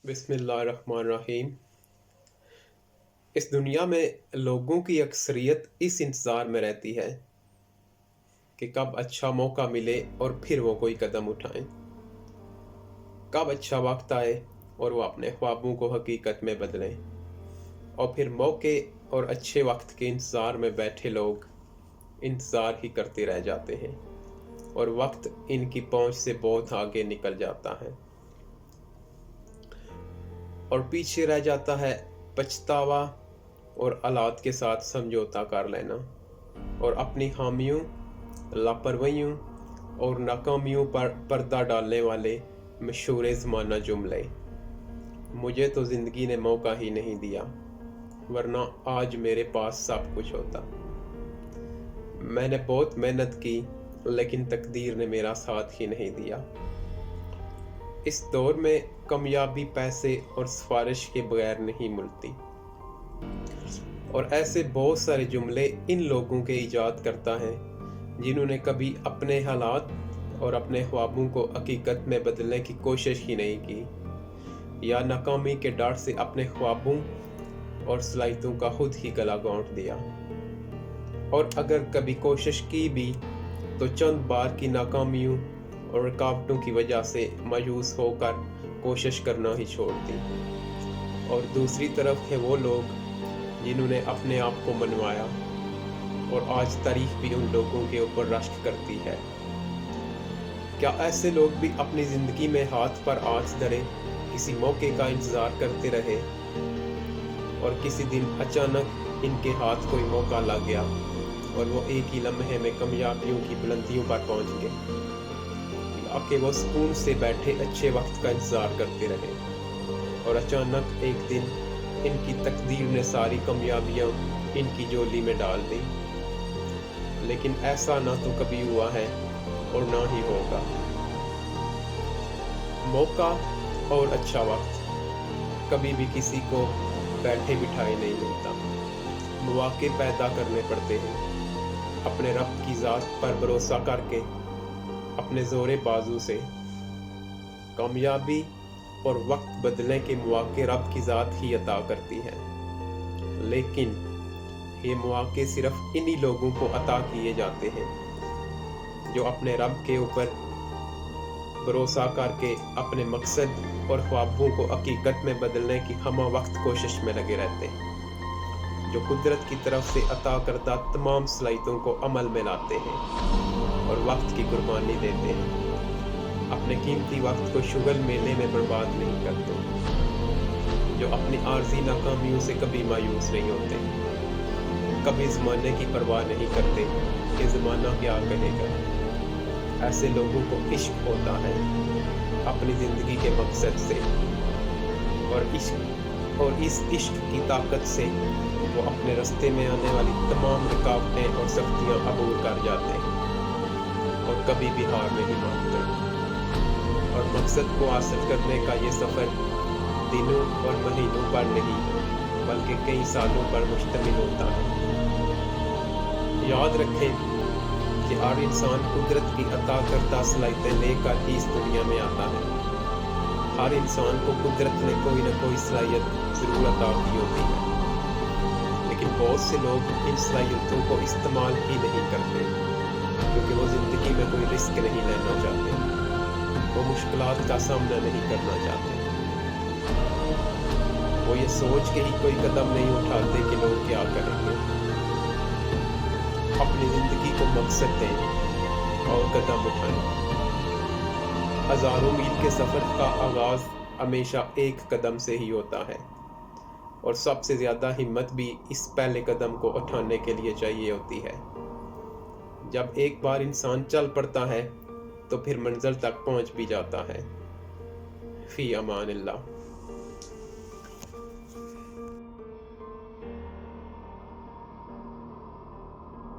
बिस्मिल्लाहिर्रहमानिर्रहीम। इस दुनिया में लोगों की अक्सरियत इस इंतज़ार में रहती है कि कब अच्छा मौका मिले और फिर वो कोई कदम उठाएं। कब अच्छा वक्त आए और वो अपने ख्वाबों को हकीकत में बदलें। और फिर मौके और अच्छे वक्त के इंतज़ार में बैठे लोग इंतज़ार ही करते रह जाते हैं और वक्त इनकी पहुंच से बहुत आगे निकल जाता है और पीछे रह जाता है पछतावा और हालात के साथ समझौता कर लेना और अपनी खामियों, लापरवाहियों और नाकामियों पर पर्दा डालने वाले मशहूर ज़माना जुमले, मुझे तो ज़िंदगी ने मौका ही नहीं दिया वरना आज मेरे पास सब कुछ होता। मैंने बहुत मेहनत की लेकिन तकदीर ने मेरा साथ ही नहीं दिया। इस दौर में कामयाबी पैसे और सिफारिश के बगैर नहीं मिलती। और ऐसे बहुत सारे जुमले इन लोगों के ईजाद करता है जिन्होंने कभी अपने हालात और अपने ख्वाबों को हकीकत में बदलने की कोशिश ही नहीं की या नाकामी के डर से अपने ख्वाबों और सलाहियतों का खुद ही गला घोंट दिया। और अगर कभी कोशिश की भी तो चंद बार की नाकामियों और रुकावटों की वजह से मायूस होकर कोशिश करना ही छोड़ दी। और दूसरी तरफ है वो लोग जिन्होंने अपने आप को मनवाया और आज तारीख भी उन लोगों के ऊपर रश्क करती है। क्या ऐसे लोग भी अपनी ज़िंदगी में हाथ पर आँच धरे किसी मौके का इंतज़ार करते रहे और किसी दिन अचानक इनके हाथ कोई मौका लग गया और वो एक ही लम्हे में कामयाबियों की बुलंदियों पर पहुंच गए, आके वो सुकून से बैठे अच्छे वक्त का इंतज़ार करते रहे और अचानक एक दिन इनकी तकदीर ने सारी कामयाबियां इनकी झोली में डाल दी। लेकिन ऐसा ना तो कभी हुआ है और ना ही होगा। मौका और अच्छा वक्त कभी भी किसी को बैठे बिठाए नहीं मिलता, मौके पैदा करने पड़ते हैं। अपने रब की ज़ात पर भरोसा करके अपने ज़ोरे बाजू से कामयाबी और वक्त बदलने के मौके रब की ज़ात ही अता करती है। लेकिन ये मौके सिर्फ इन्हीं लोगों को अता किए जाते हैं जो अपने रब के ऊपर भरोसा करके अपने मकसद और ख्वाबों को हकीकत में बदलने की हमा वक्त कोशिश में लगे रहते हैं, जो कुदरत की तरफ से अता करदा तमाम सलाहियतों को अमल में लाते हैं और वक्त की कुर्बानी देते हैं। अपने कीमती वक्त को शुगल मेले में बर्बाद नहीं करते, जो अपनी आर्जी नाकामियों से कभी मायूस नहीं होते, कभी ज़माने की परवाह नहीं करते कि ज़माना क्या कहेगा। ऐसे लोगों को इश्क होता है अपनी ज़िंदगी के मकसद से और इस इश्क की ताकत से वो अपने रास्ते में आने वाली तमाम रुकावटें और सख्तियाँ अबूर कर जाते हैं और कभी भी हार नहीं मानते। और मकसद को हासिल करने का ये सफ़र दिनों और महीनों पर नहीं बल्कि कई सालों पर मुश्तमिल होता है। याद रखें कि हर इंसान कुदरत की अता करता सलाहियतें लेकर ही इस दुनिया में आता है। हर इंसान को कुदरत ने कोई न कोई सलाहियत ज़रूर अता की होती है, लेकिन बहुत से लोग इन सलाहियतों को इस्तेमाल ही नहीं करते क्योंकि वो ज़िंदगी में कोई रिस्क नहीं लेना चाहते, वो मुश्किलात का सामना नहीं करना चाहते, वो ये सोच के ही कोई कदम नहीं उठाते कि लोग क्या करेंगे। अपनी ज़िंदगी को मकसद दें और कदम उठाएं। हज़ारों मील के सफ़र का आगाज़ हमेशा एक कदम से ही होता है और सबसे ज़्यादा हिम्मत भी इस पहले कदम को उठाने के लिए चाहिए होती है। जब एक बार इंसान चल पड़ता है तो फिर मंजिल तक पहुंच भी जाता है। फ़ी अमानिल्लाह।